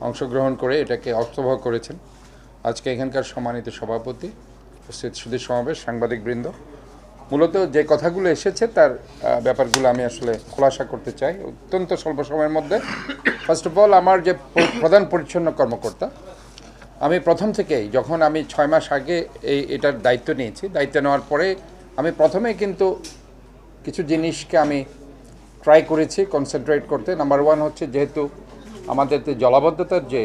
অংশগ্রহণ করে এটাকে অর্থবহ করেছেন। আজকে এখানকার সম্মানিত সভাপতি, উপস্থিত সুধী সমাবেশ, সাংবাদিকবৃন্দ, মূলত যে কথাগুলো এসেছে তার ব্যাপারগুলো আমি আসলে খোলাসা করতে চাই অত্যন্ত স্বল্প সময়ের মধ্যে। ফার্স্ট অফ অল, আমার যে প্রধান পরিচ্ছন্ন কর্মকর্তা, আমি প্রথম থেকেই যখন আমি 6 মাস আগে এটার দায়িত্ব নিয়েছি, দায়িত্ব নেওয়ার পরে আমি প্রথমেই কিন্তু কিছু জিনিসকে আমি ট্রাই করেছি কনসেন্ট্রেট করতে। নাম্বার ওয়ান হচ্ছে, যেহেতু আমাদের জলাবদ্ধতার যে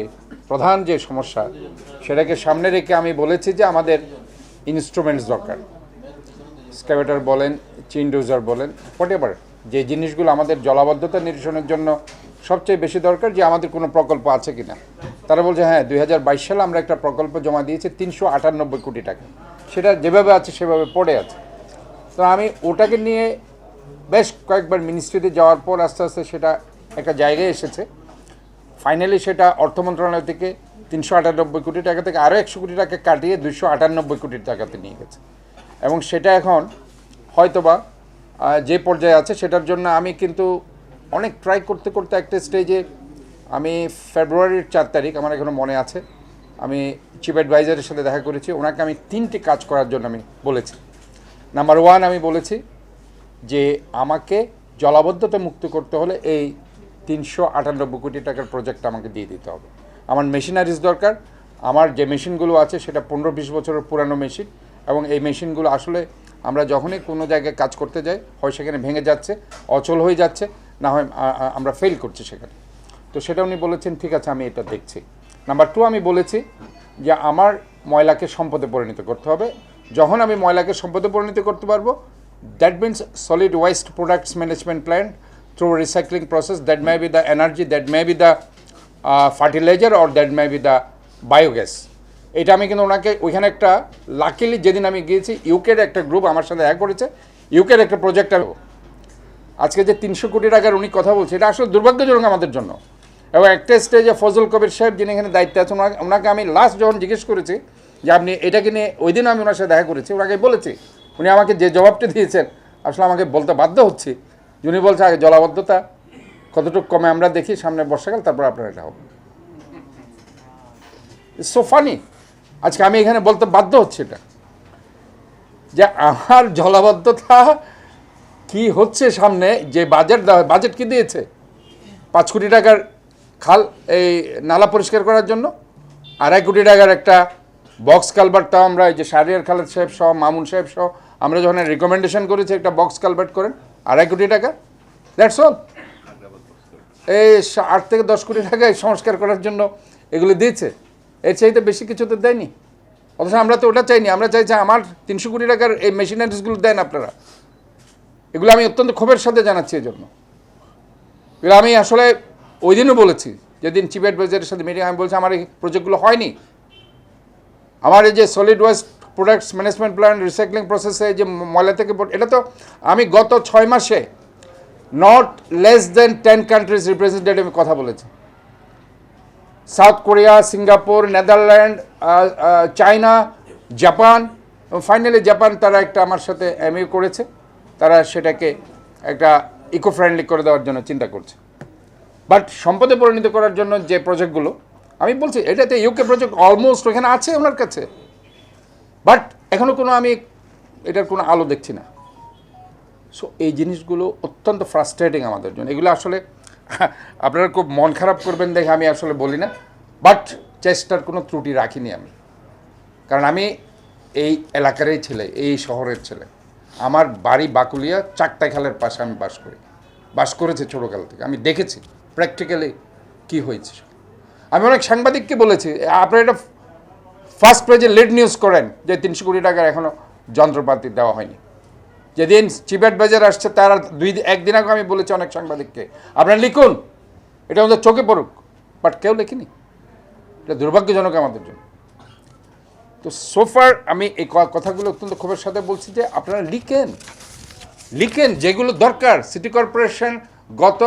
প্রধান যে সমস্যা, সেটাকে সামনে রেখে আমি বলেছি যে আমাদের ইনস্ট্রুমেন্টস দরকার। স্ক্যাভেটার বলেন, চিন ডোজার বলেন, হোয়াটএভার, যে জিনিসগুলো আমাদের জলাবদ্ধতা নিরসনের জন্য সবচেয়ে বেশি দরকার, যে আমাদের কোনো প্রকল্প আছে কি না। তারা বলছে হ্যাঁ, 2022 সালে আমরা একটা প্রকল্প জমা দিয়েছি 398 কোটি টাকা, সেটা যেভাবে আছে সেভাবে পড়ে আছে। তো আমি ওটাকে নিয়ে বেশ কয়েকবার মিনিস্ট্রিতে যাওয়ার পর আস্তে আস্তে সেটা একটা জায়গায় এসেছে। ফাইনালি সেটা অর্থ মন্ত্রণালয় থেকে 398 কোটি টাকা থেকে আরও 100 কোটি টাকা কাটিয়ে 298 কোটি টাকাতে নিয়ে গেছে, এবং সেটা এখন হয়তোবা যে পর্যায়ে আছে সেটার জন্য আমি কিন্তু অনেক ট্রাই করতে করতে একটা স্টেজে আমি ফেব্রুয়ারির 4 তারিখ আমার এখনও মনে আছে, আমি চিফ অ্যাডভাইজারের সাথে দেখা করেছি। ওনাকে আমি 3টি কাজ করার জন্য আমি বলেছি। নাম্বার ওয়ান, আমি বলেছি যে আমাকে জলাবদ্ধতা মুক্ত করতে হলে এই 398 কোটি টাকার প্রজেক্ট আমাকে দিয়ে দিতে হবে। আমার মেশিনারিজ দরকার। আমার যে মেশিনগুলো আছে সেটা 15-20 বছরের পুরানো মেশিন, এবং এই মেশিনগুলো আসলে আমরা যখনই কোনো জায়গায় কাজ করতে যাই, হয় সেখানে ভেঙে যাচ্ছে, অচল হয়ে যাচ্ছে, না হয় আমরা ফেল করছি সেখানে। তো সেটা উনি বলেছেন ঠিক আছে, আমি এটা দেখছি। নাম্বার টু, আমি বলেছি যে আমার ময়লাকে সম্পদে পরিণত করতে হবে। যখন আমি ময়লাকে সম্পদে পরিণত করতে পারবো, that means solid waste products management plan through recycling process, that may be the energy, that may be the fertiliser, or that may be the biogas. এটা আমি কিন্তু ওনাকে ওইখানে একটা, লাকিলি যেদিন আমি গিয়েছি, ইউকের একটা গ্রুপ আমার সাথে এক করেছে, ইউকের একটা প্রজেক্ট। আজকে যে 300 কোটি টাকার উনি কথা বলছে, এটা আসলে দুর্ভাগ্যজনক আমাদের জন্য। এবং একটা স্টেজে ফজল কবির সাহেব, যিনি এখানে দায়িত্বে আছেন, ওনাকে আমি লাস্ট যখন জিজ্ঞেস করেছি যে আপনি এটাকে নিয়ে, ওই দিন আমি ওনার সাথে দেখা করেছি, ওনাকে বলেছি, উনি আমাকে যে জবাবটা দিয়েছেন আসলে আমাকে বলতে বাধ্য হচ্ছি। উনি বলছে আগে জলাবদ্ধতা কতটুকু কমে আমরা দেখি, সামনে বর্ষাকাল, তারপর আপনার এটা হবে। সো ফানি, আজকে আমি এখানে বলতে বাধ্য হচ্ছি এটা, যে আমার জলাবদ্ধতা কি হচ্ছে সামনে, যে বাজেট কি দিয়েছে 5 কোটি টাকার খাল, এই নালা পরিষ্কার করার জন্য, 2.5 কোটি টাকার একটা বক্স কালভার্ট। তাও আমরা এই যে শাহরিয়ার খালেদ সাহেব সহ, মামুন সাহেব সহ, আমরা যখন রিকমেন্ডেশন করেছি একটা বক্স কালভার্ট করেন, 2.5 কোটি টাকা, দ্যাটস অল। এই 8 থেকে 10 কোটি টাকা সংস্কার করার জন্য এগুলো দিয়েছে, এর চাইতে বেশি কিছু তো দেয়নি। অথচ আমরা তো ওটা চাইনি, আমরা চাইছি আমার 300 কোটি টাকার এই মেশিনারিজগুলো দেন আপনারা। এগুলো আমি অত্যন্ত ক্ষোভের সাথে জানাচ্ছি। এই জন্য এগুলো আমি আসলে ওই দিনও বলেছি, যেদিন চিফ অ্যাডভাইজারের সাথে মিটিং, আমি বলছি আমার এই প্রজেক্টগুলো হয়নি। আমার এই যে solid waste products management plan, recycling প্রসেসে যে ময়লা থেকে, এটা তো আমি গত 6 মাসে not less than 10 countries representative কথা বলেছি। South Korea, Singapore, Netherland, China, Japan, finally Japan তারা একটা আমার সাথে এমইউ করেছে, তারা সেটাকে একটা ইকো ফ্রেন্ডলি করে দেওয়ার জন্য চিন্তা করছে। বাট সম্পদে পরিণত করার জন্য যে প্রজেক্টগুলো, আমি বলছি এটাতে ইউকে প্রজেক্ট অলমোস্ট ওখানে আছে ওনার কাছে, বাট এখনও কোনো আমি এটার কোনো আলো দেখছি না। সো এই জিনিসগুলো অত্যন্ত ফ্রাস্ট্রেটিং আমাদের জন্য। এগুলো আসলে আপনারা খুব মন খারাপ করবেন দেখে আমি আসলে বলি না, বাট চেষ্টার কোনো ত্রুটি রাখিনি আমি, কারণ আমি এই এলাকারই ছেলে, এই শহরের ছেলে। আমার বাড়ি বাকুলিয়া, চাকতাই খালের পাশে আমি বাস করেছি ছোটোকাল থেকে, আমি দেখেছি প্র্যাকটিক্যালি কী হয়েছে। আমি অনেক সাংবাদিককে বলেছি, আপনারা এটা ফার্স্ট পেজে লিড নিউজ করেন যে 300 কোটি টাকার এখনও যন্ত্রপাতি দেওয়া হয়নি। যেদিন চিফ অ্যাডভাইজার আসছে তার একদিন আগে আমি বলেছি অনেক সাংবাদিককে, আপনারা লিখুন, এটা আমাদের চোখে পড়ুক, বাট কেউ লেখিনি। এটা দুর্ভাগ্যজনক আমাদের জন্য। তো সোফার আমি এই কথাগুলো অত্যন্ত ক্ষোভের সাথে বলছি যে আপনারা লিখেন যেগুলো দরকার। সিটি কর্পোরেশন গত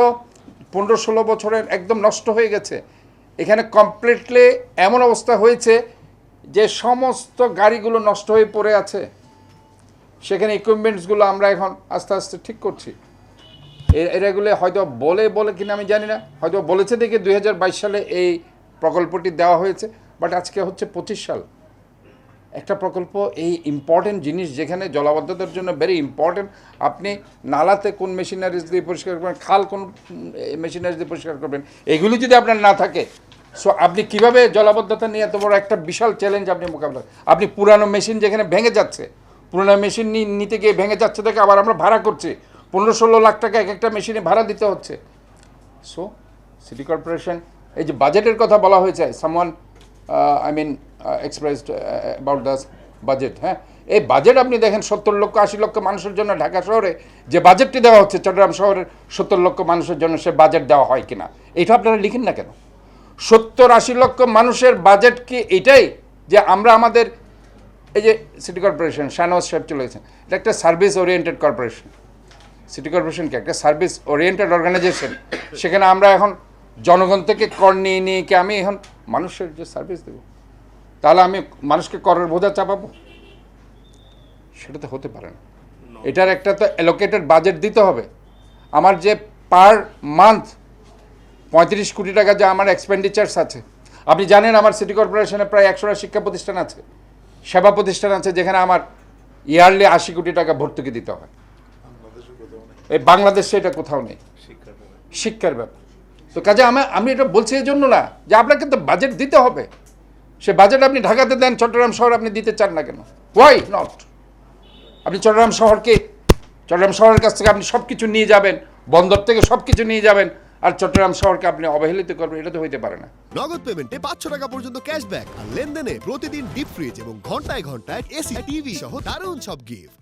15-16 বছরের একদম নষ্ট হয়ে গেছে। এখানে কমপ্লিটলি এমন অবস্থা হয়েছে যে সমস্ত গাড়িগুলো নষ্ট হয়ে পড়ে আছে, সেখানে ইকুইপমেন্টসগুলো আমরা এখন আস্তে আস্তে ঠিক করছি। এরাগুলো হয়তো বলে কিনা আমি জানি না, হয়তো বলেছে দেখে 2022 সালে এই প্রকল্পটি দেওয়া হয়েছে, বাট আজকে হচ্ছে 25 সাল। একটা প্রকল্প এই ইম্পর্টেন্ট জিনিস যেখানে জলাবদ্ধতার জন্য ভেরি ইম্পর্টেন্ট, আপনি নালাতে কোন মেশিনারিজ দিয়ে পরিষ্কার করবেন, খাল কোন মেশিনারিজ দিয়ে পরিষ্কার করবেন, এগুলি যদি আপনার না থাকে, সো আপনি কিভাবে জলাবদ্ধতা নিয়ে এত বড় একটা বিশাল চ্যালেঞ্জ আপনি মোকাবিলা, আপনি পুরানো মেশিন যেখানে ভেঙে যাচ্ছে, পুরানো মেশিন নিতে গিয়ে ভেঙে যাচ্ছে দেখে আবার আমরা ভাড়া করছি, 15-16 লাখ টাকা এক একটা মেশিনে ভাড়া দিতে হচ্ছে। সো সিটি কর্পোরেশন, এই যে বাজেটের কথা বলা হয়েছে, someone expressed about the budget, হ্যাঁ, এই বাজেট আপনি দেখেন 70 লক্ষ 80 লক্ষ মানুষের জন্য ঢাকা শহরে যে বাজেটটি দেওয়া হচ্ছে, চট্টগ্রাম শহরের 70 লক্ষ মানুষের জন্য সে বাজেট দেওয়া হয় কিনা, এটা আপনারা লিখেন না কেন? 70-80 লক্ষ মানুষের বাজেট কি এটাই যে আমরা আমাদের এই যে সিটি কর্পোরেশন, শাহনওয়াজ সাহেব চলে গেছেন, এটা একটা service oriented corporation. City corporation কি একটা সার্ভিস ওরিয়েন্টেড অর্গানাইজেশন? সেখানে আমরা এখন জনগণ থেকে কর নিয়ে কি আমি এখন মানুষের যে সার্ভিস দেব, তাহলে আমি মানুষকে করের বোঝা চাপাবো? সেটা তো হতে পারে না। এটার একটা তো অ্যালোকেটেড বাজেট দিতে হবে। আমার যে পার মান্থ 35 কোটি টাকা যে আমার এক্সপেন্ডিচার্স আছে, আপনি জানেন আমার সিটি কর্পোরেশনে প্রায় 100টা শিক্ষা প্রতিষ্ঠান আছে, সেবা প্রতিষ্ঠান আছে, যেখানে আমার ইয়ারলি 80 কোটি টাকা ভর্তুকি দিতে হয়। এই বাংলাদেশে এটা কোথাও নেই, শিক্ষার ব্যাপার। তো কাজে আমি এটা বলছি এই জন্য না যে আপনাকে তো বাজেট দিতে হবে, সে বাজেট আপনি ঢাকাতে দেন, চট্টগ্রাম শহর আপনি দিতে চান না কেন? Why not? আপনি চট্টগ্রাম শহরের কাছ থেকে আপনি সব কিছু নিয়ে যাবেন, বন্দর থেকে সব কিছু নিয়ে যাবেন, আর চট্টগ্রাম শহরকে আপনি অবহেলিত করবেন, এটা তো হইতে পারে না। নগদ পেমেন্টে 500 টাকা পর্যন্ত ক্যাশব্যাক আর লেনদেনে প্রতিদিন ডিপ ফ্রিজ এবং ঘন্টায় ঘন্টায় এসি টিভি সহ দারুণ সব গিফট।